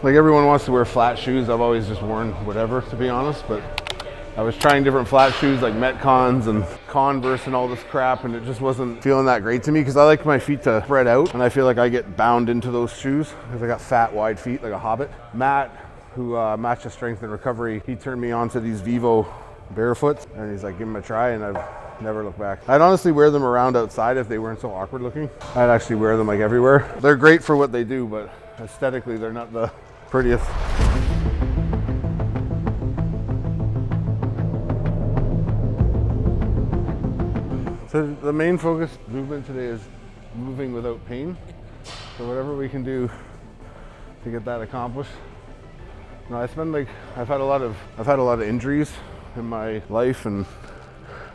like everyone wants to wear flat shoes. I've always just worn whatever, to be honest, but I was trying different flat shoes like Metcons and Converse and all this crap, and it just wasn't feeling that great to me because I like my feet to spread out, and I feel like I get bound into those shoes because I got fat, wide feet like a hobbit. Matt, who Matches Strength and Recovery, he turned me on to these Vivo barefoots, and he's like, give them a try, and I've never looked back. I'd honestly wear them around outside if they weren't so awkward looking. I'd actually wear them like everywhere. They're great for what they do, but aesthetically they're not the prettiest. So the main focus movement today is moving without pain. So whatever we can do to get that accomplished. No, I've had a lot of injuries in my life, and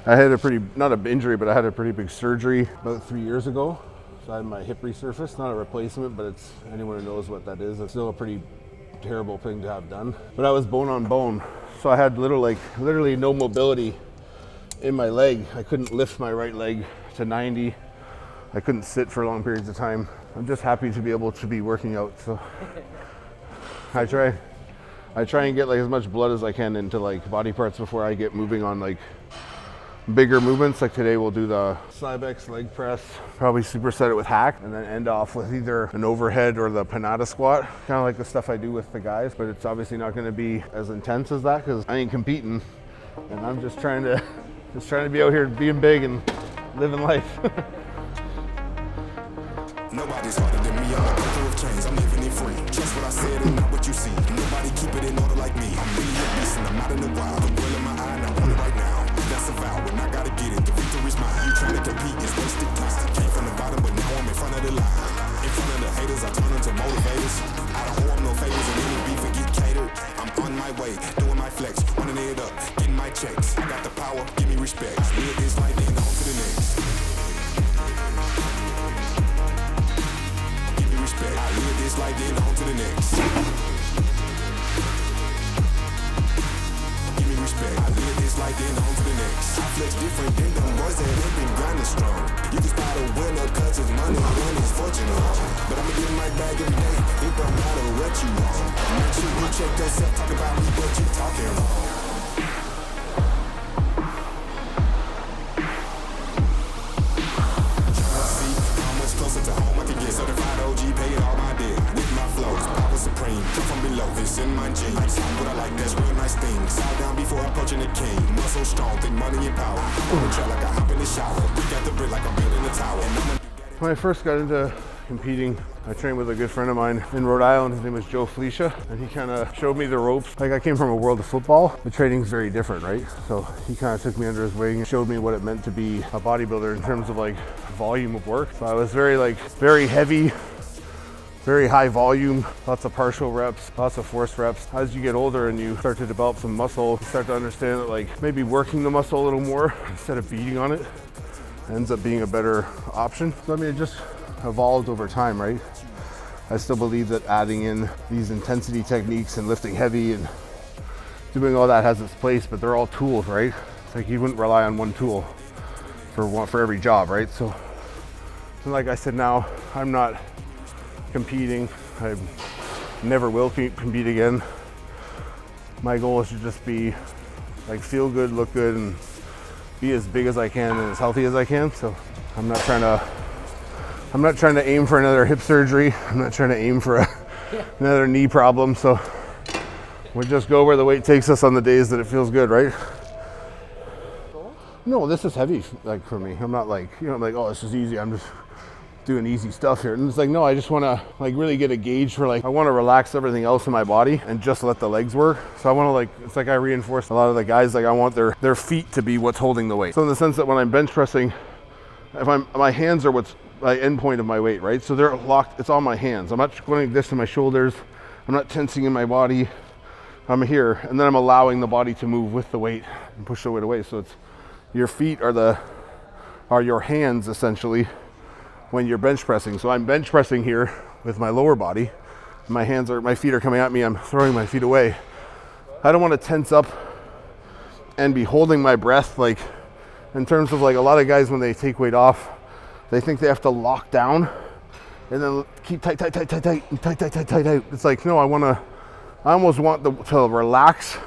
I had not an injury, but I had a pretty big surgery about 3 years ago. So I had my hip resurfaced, not a replacement, but it's, anyone who knows what that is, it's still a pretty terrible thing to have done. But I was bone on bone. So I had literally no mobility in my leg. I couldn't lift my right leg to 90. I couldn't sit for long periods of time. I'm just happy to be able to be working out. So I try and get like as much blood as I can into like body parts before I get moving on like bigger movements. Like today we'll do the Cybex leg press, probably superset it with hack, and then end off with either an overhead or the Panada squat, kind of like the stuff I do with the guys, but it's obviously not going to be as intense as that because I ain't competing, and I'm just trying to be out here being big and living life. Nobody's harder than me. I'm a breaker of chains. I'm living it free. Trust what I said and not what you see. Nobody keep it in order like me. I'm really a beast and I'm not in the wild. The will in my eye and I want it right now. That's a vow and I gotta get it. The victory's mine. You trying to compete is wasted time. Came from the bottom but now I'm in front of the line. In front of the haters I turn into motivators. I don't owe them no favors and any beef and get catered. I'm on my way, doing my flex, running it up, getting my checks. I got the power, give me respect. Live this life and on to the next. Give me respect. I live this life and on to the next. Give me respect. I live this life and on to the next. I flex different than them boys that have been grinding strong. You can spot a winner cause it's money and it's fortune. But I'ma get my bag every day. It don't matter what you want. Make sure you check yourself, talk about me, what you talking wrong. It's in my jeans. What I like, that's real nice things. Sat down before approaching the king. Muscle strong, think money and power. I'm try like I hop in the shower. We got the brick like I'm building a tower. When I first got into competing, I trained with a good friend of mine in Rhode Island. His name was Joe Felicia, and he kind of showed me the ropes. Like, I came from a world of football. The training's very different, right? So he kind of took me under his wing and showed me what it meant to be a bodybuilder in terms of like volume of work. So I was very heavy, very high volume, lots of partial reps, lots of forced reps. As you get older and you start to develop some muscle, you start to understand that like maybe working the muscle a little more instead of beating on it ends up being a better option. So I mean, it just evolved over time, right? I still believe that adding in these intensity techniques and lifting heavy and doing all that has its place, but they're all tools, right? It's like you wouldn't rely on one tool for every job, right? So like I said, now I'm not competing. I never will compete again. My goal is to just be like feel good, look good, and be as big as I can and as healthy as I can. So I'm not trying to aim for another hip surgery. I'm not trying to aim for another knee problem. So we just go where the weight takes us on the days that it feels good, right? No, this is heavy, like for me. I'm not like, I'm like, oh, this is easy. I'm just doing easy stuff here. And it's like, no, I just want to like really get a gauge for like, I want to relax everything else in my body and just let the legs work. So I want to like, it's like I reinforce a lot of the guys, like I want their feet to be what's holding the weight. So in the sense that when I'm bench pressing, my hands are what's my end point of my weight, right? So they're locked, it's on my hands. I'm not going like this to my shoulders. I'm not tensing in my body. I'm here, and then I'm allowing the body to move with the weight and push the weight away. So it's, your feet are your hands essentially when you're bench pressing. So I'm bench pressing here with my lower body. My feet are coming at me. I'm throwing my feet away. I don't want to tense up and be holding my breath. Like in terms of like a lot of guys when they take weight off, they think they have to lock down and then keep tight. It's like, no, I almost want to relax.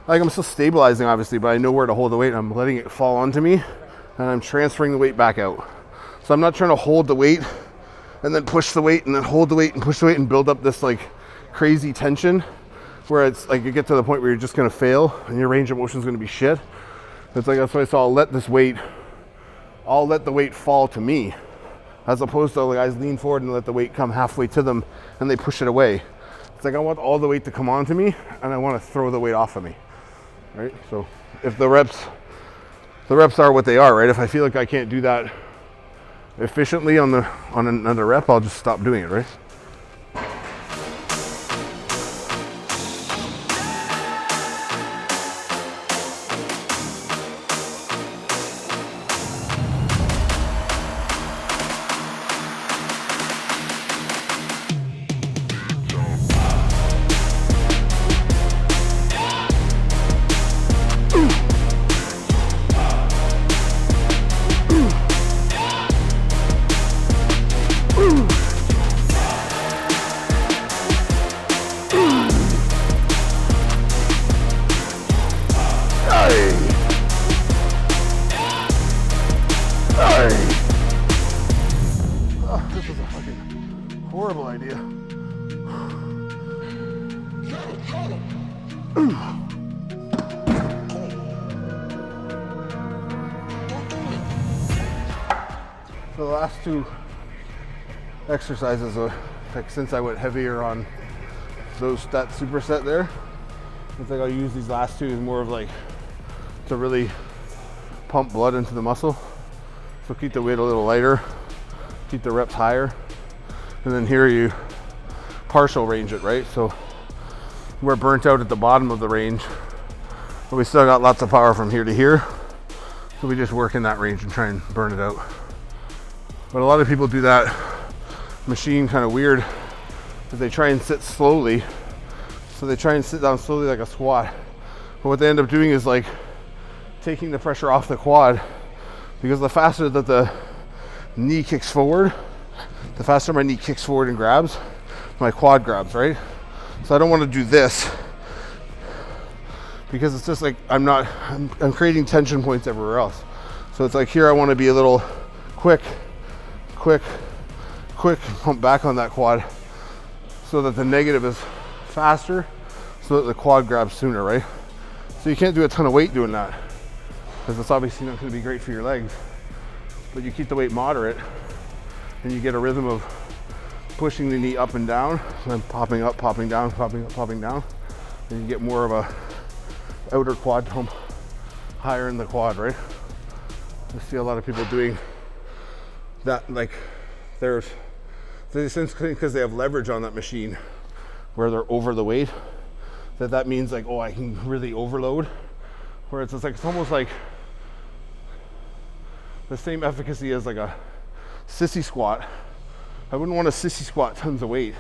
Like, I'm still stabilizing, obviously, but I know where to hold the weight. I'm letting it fall onto me, and I'm transferring the weight back out. So I'm not trying to hold the weight and then push the weight and then hold the weight and push the weight and build up this like crazy tension where it's like you get to the point where you're just gonna fail and your range of motion is gonna be shit. It's like, that's why I saw I'll let the weight fall to me, as opposed to the guys lean forward and let the weight come halfway to them and they push it away. It's like, I want all the weight to come onto me and I want to throw the weight off of me, right? So if the reps are what they are, right? If I feel like I can't do that efficiently on another rep, I'll just stop doing it, right? This is a fucking horrible idea. So the last two exercises, like since I went heavier on that superset there, it's like I'll use these last two as more of like to really pump blood into the muscle. So keep the weight a little lighter, keep the reps higher, and then here you partial range it, right? So we're burnt out at the bottom of the range, but we still got lots of power from here to here. So we just work in that range and try and burn it out. But a lot of people do that machine kind of weird, because they try and sit slowly. So they try and sit down slowly like a squat. But what they end up doing is like taking the pressure off the quad, because the faster that the knee kicks forward, the faster my knee kicks forward and grabs, my quad grabs, right? So I don't want to do this, because it's just like I'm creating tension points everywhere else. So it's like here I want to be a little quick, pump back on that quad so that the negative is faster, so that the quad grabs sooner, right? So you can't do a ton of weight doing that, because it's obviously not going to be great for your legs. But you keep the weight moderate, and you get a rhythm of pushing the knee up and down, and then popping up, popping down, popping up, popping down, and you get more of a outer quad pump higher in the quad, right? I see a lot of people doing that, like they essentially, because they have leverage on that machine where they're over the weight, that means like, oh, I can really overload, where it's like, it's almost like the same efficacy as like a sissy squat. I wouldn't want to sissy squat tons of weight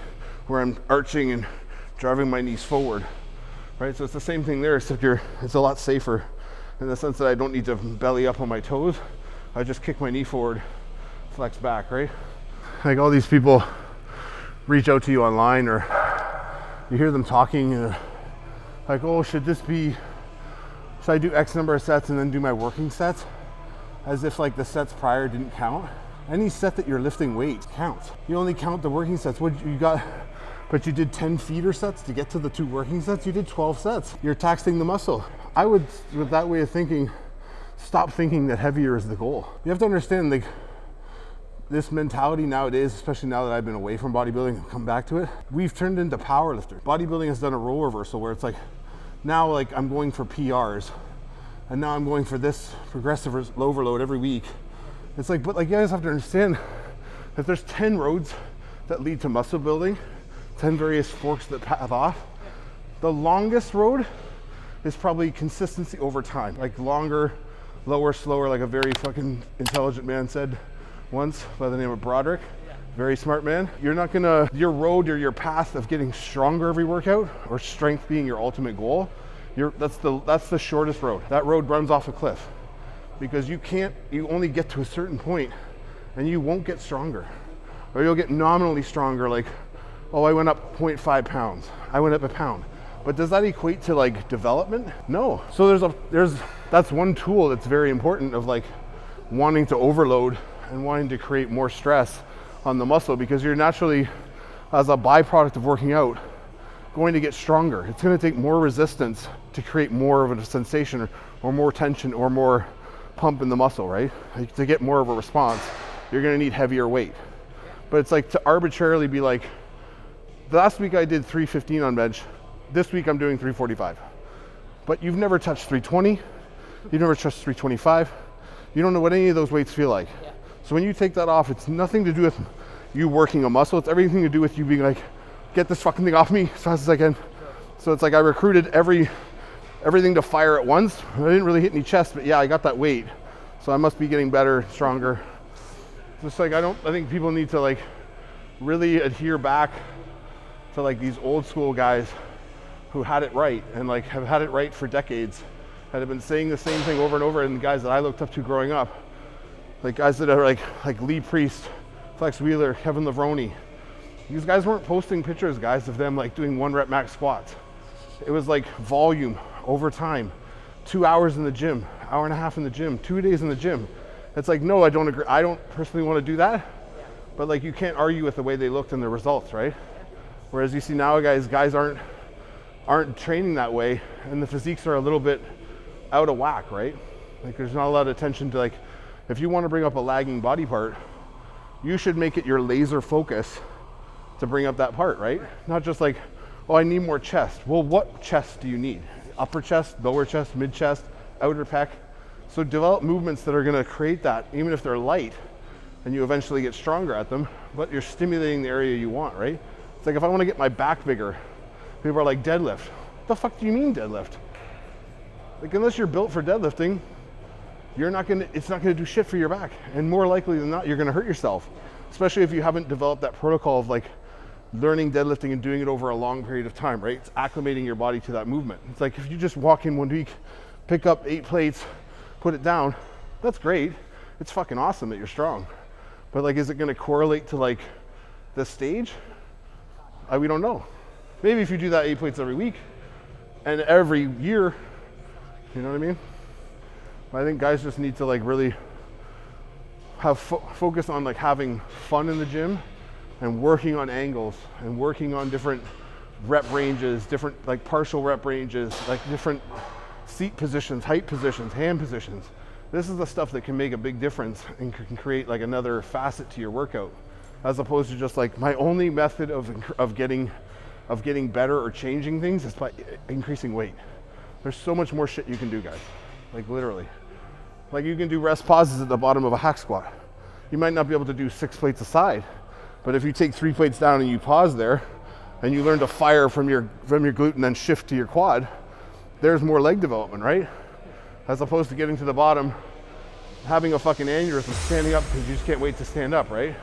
where I'm arching and driving my knees forward, right? So it's the same thing there, except it's a lot safer in the sense that I don't need to belly up on my toes. I just kick my knee forward, flex back, right? Like all these people reach out to you online, or you hear them talking like, oh, should I do X number of sets and then do my working sets? As if like the sets prior didn't count. Any set that you're lifting weight counts. You only count the working sets. But you did 10 feeder sets to get to the 2 working sets. You did 12 sets. You're taxing the muscle. I would, with that way of thinking, stop thinking that heavier is the goal. You have to understand, like, this mentality nowadays, especially now that I've been away from bodybuilding and come back to it, we've turned into powerlifters. Bodybuilding has done a role reversal where it's like, now like I'm going for PRs, and now I'm going for this progressive overload every week. It's like, but like, you guys have to understand that there's 10 roads that lead to muscle building, 10 various forks that path off. The longest road is probably consistency over time, like longer, lower, slower, like a very fucking intelligent man said once by the name of Broderick, very smart man. You're not gonna, your road or your path of getting stronger every workout, or strength being your ultimate goal, that's the shortest road. That road runs off a cliff, because you only get to a certain point and you won't get stronger. Or you'll get nominally stronger, like, oh, I went up 0.5 pounds. I went up a pound. But does that equate to like development? No. So that's one tool that's very important of like wanting to overload and wanting to create more stress on the muscle, because you're naturally, as a byproduct of working out, going to get stronger. It's going to take more resistance to create more of a sensation or more tension or more pump in the muscle, right? Like, to get more of a response, you're going to need heavier weight. But it's like to arbitrarily be like, last week I did 315 on bench, this week I'm doing 345. But you've never touched 320, you've never touched 325, you don't know what any of those weights feel like. Yeah. So when you take that off, it's nothing to do with you working a muscle, it's everything to do with you being like, get this fucking thing off me as fast as I can. Sure. So it's like I recruited everything to fire at once. I didn't really hit any chest, but yeah, I got that weight. So I must be getting better, stronger. Just like, I think people need to like really adhere back to like these old school guys who had it right and like have had it right for decades, that have been saying the same thing over and over, and the guys that I looked up to growing up, like guys that are like Lee Priest, Flex Wheeler, Kevin Levrone. These guys weren't posting pictures, guys, of them like doing 1 rep max squats. It was like volume over time, 2 hours in the gym, hour and a half in the gym, 2 days in the gym. It's like, no, I don't agree. I don't personally want to do that, but like you can't argue with the way they looked and the results, right? Whereas you see now guys aren't training that way, and the physiques are a little bit out of whack, right? Like there's not a lot of attention to like, if you want to bring up a lagging body part, you should make it your laser focus to bring up that part, right? Not just like, oh, I need more chest. Well, what chest do you need? Upper chest, lower chest, mid chest, outer pec. So develop movements that are going to create that, even if they're light, and you eventually get stronger at them, but you're stimulating the area you want, right? It's like if I want to get my back bigger, people are like, deadlift. What the fuck do you mean deadlift? Like, unless you're built for deadlifting, it's not gonna do shit for your back. And more likely than not, you're gonna hurt yourself. Especially if you haven't developed that protocol of like learning deadlifting and doing it over a long period of time, right? It's acclimating your body to that movement. It's like if you just walk in one week, pick up 8 plates, put it down, that's great. It's fucking awesome that you're strong. But like, is it gonna correlate to like the stage? We don't know. Maybe if you do that 8 plates every week and every year, you know what I mean? I think guys just need to like really have focus on like having fun in the gym and working on angles and working on different rep ranges, different like partial rep ranges, like different seat positions, height positions, hand positions. This is the stuff that can make a big difference and can create like another facet to your workout, as opposed to just like my only method of getting better or changing things is by increasing weight. There's so much more shit you can do, guys. Like literally. Like you can do rest pauses at the bottom of a hack squat. You might not be able to do 6 plates a side, but if you take 3 plates down and you pause there and you learn to fire from your glute and then shift to your quad, there's more leg development, right? As opposed to getting to the bottom, having a fucking aneurysm, standing up because you just can't wait to stand up, right?